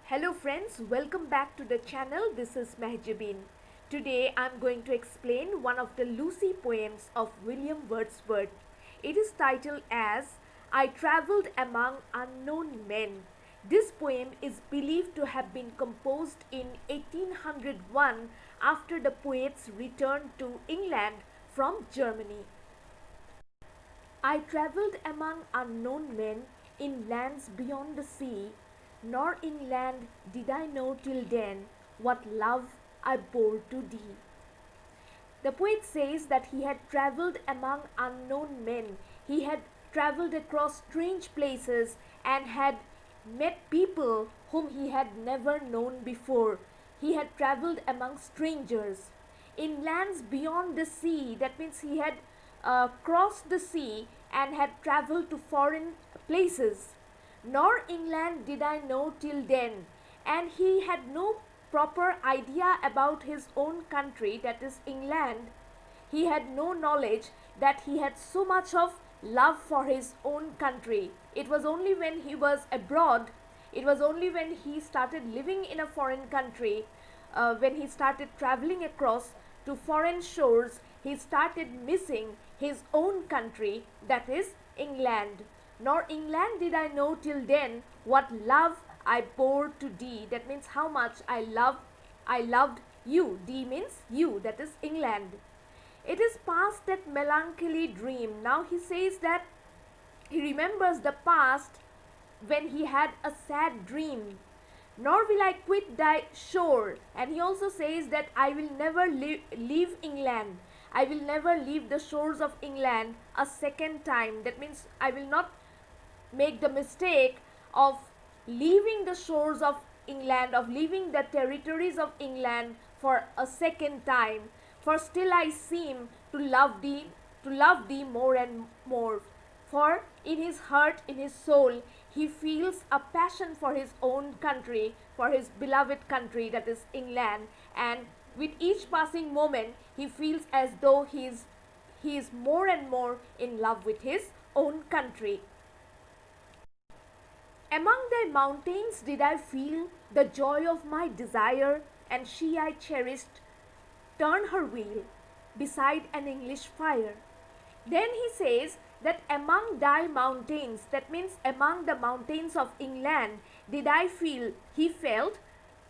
Hello friends, welcome back to the channel. This is Mehjabeen. Today I am going to explain one of the Lucy poems of William Wordsworth. It is titled as I Travelled Among Unknown Men. This poem is believed to have been composed in 1801 after the poets returned to England from Germany. I travelled among unknown men in lands beyond the sea, nor in land did I know till then what love I bore to thee. The poet says that he had travelled among unknown men. He had travelled across strange places and had met people whom he had never known before. He had travelled among strangers. In lands beyond the sea, that means he had crossed the sea and had travelled to foreign places. Nor England did I know till then, and he had no proper idea about his own country, that is England. He had no knowledge that he had so much of love for his own country. It was only when he was abroad, it was only when he started living in a foreign country, when he started traveling across to foreign shores, he started missing his own country, that is England. Nor England did I know till then what love I bore to thee. That means how much I loved you. Thee means you, that is England. It is past that melancholy dream. Now he says that he remembers the past when he had a sad dream. Nor will I quit thy shore. And he also says that I will never leave England. I will never leave the shores of England a second time. That means I will not make the mistake of leaving the shores of England, of leaving the territories of England for a second time. For still I seem to love thee more and more. For in his heart, in his soul, he feels a passion for his own country, for his beloved country, that is England. And with each passing moment, he feels as though he is more and more in love with his own country. Among thy mountains did I feel the joy of my desire, and she I cherished turn her wheel beside an English fire. Then he says that among thy mountains, that means among the mountains of England, did I feel, he felt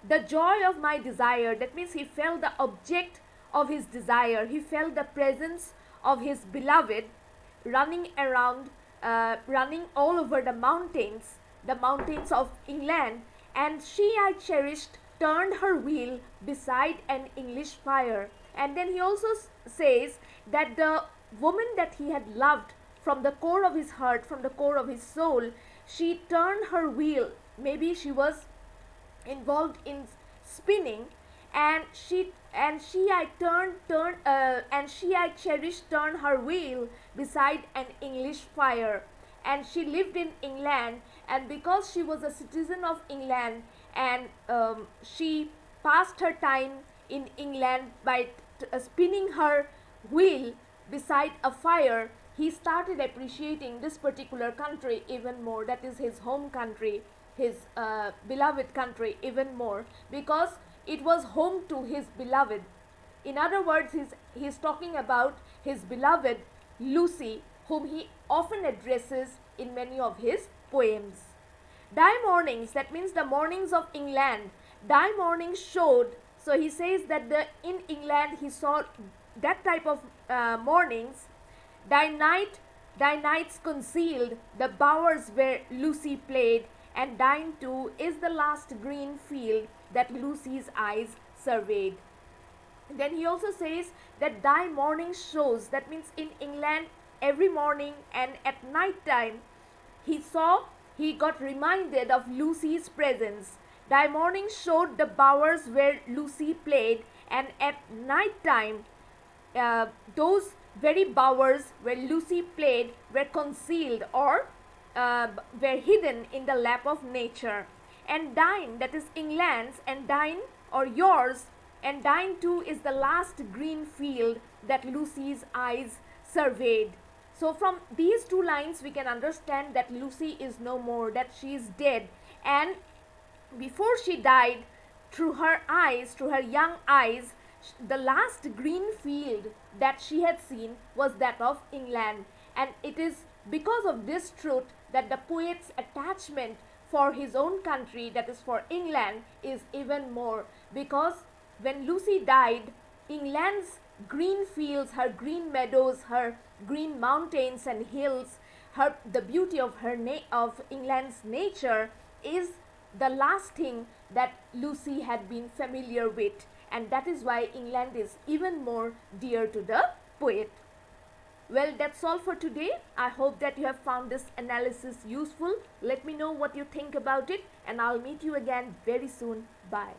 the joy of my desire. That means he felt the object of his desire. He felt the presence of his beloved running around, running all over the mountains of England. And she I cherished turned her wheel beside an English fire. And then he also says that the woman that he had loved from the core of his heart, from the core of his soul, she turned her wheel. Maybe she was involved in spinning, and she I cherished turn her wheel beside an English fire. And she lived in England, and because she was a citizen of England, and she passed her time in England by spinning her wheel beside a fire, he started appreciating this particular country even more, that is his home country, his beloved country, even more, because it was home to his beloved. In other words, he's talking about his beloved Lucy, whom he often addresses in many of his poems. Thy mornings, that means the mornings of England, thy mornings showed. So he says that in England he saw that type of mornings. Thy nights concealed the bowers where Lucy played, and thine too is the last green field that Lucy's eyes surveyed. Then he also says that thy morning shows, that means in England every morning and at night time he got reminded of Lucy's presence. Thy morning showed the bowers where Lucy played, and at night time those very bowers where Lucy played were concealed, or were hidden in the lap of nature. And thine, that is England's, and thine or yours, and thine too is the last green field that Lucy's eyes surveyed. So from these two lines we can understand that Lucy is no more, that she is dead. And Before she died, through her eyes, through her young eyes, the last green field that she had seen was that of England. And it is because of this truth that the poet's attachment for his own country, that is for England, is even more. Because when Lucy died, England's green fields, her green meadows, her green mountains and hills, the beauty of of England's nature is the last thing that Lucy had been familiar with, and that is why England is even more dear to the poet. Well, that's all for today. I hope that you have found this analysis useful. Let me know what you think about it, and I'll meet you again very soon. Bye.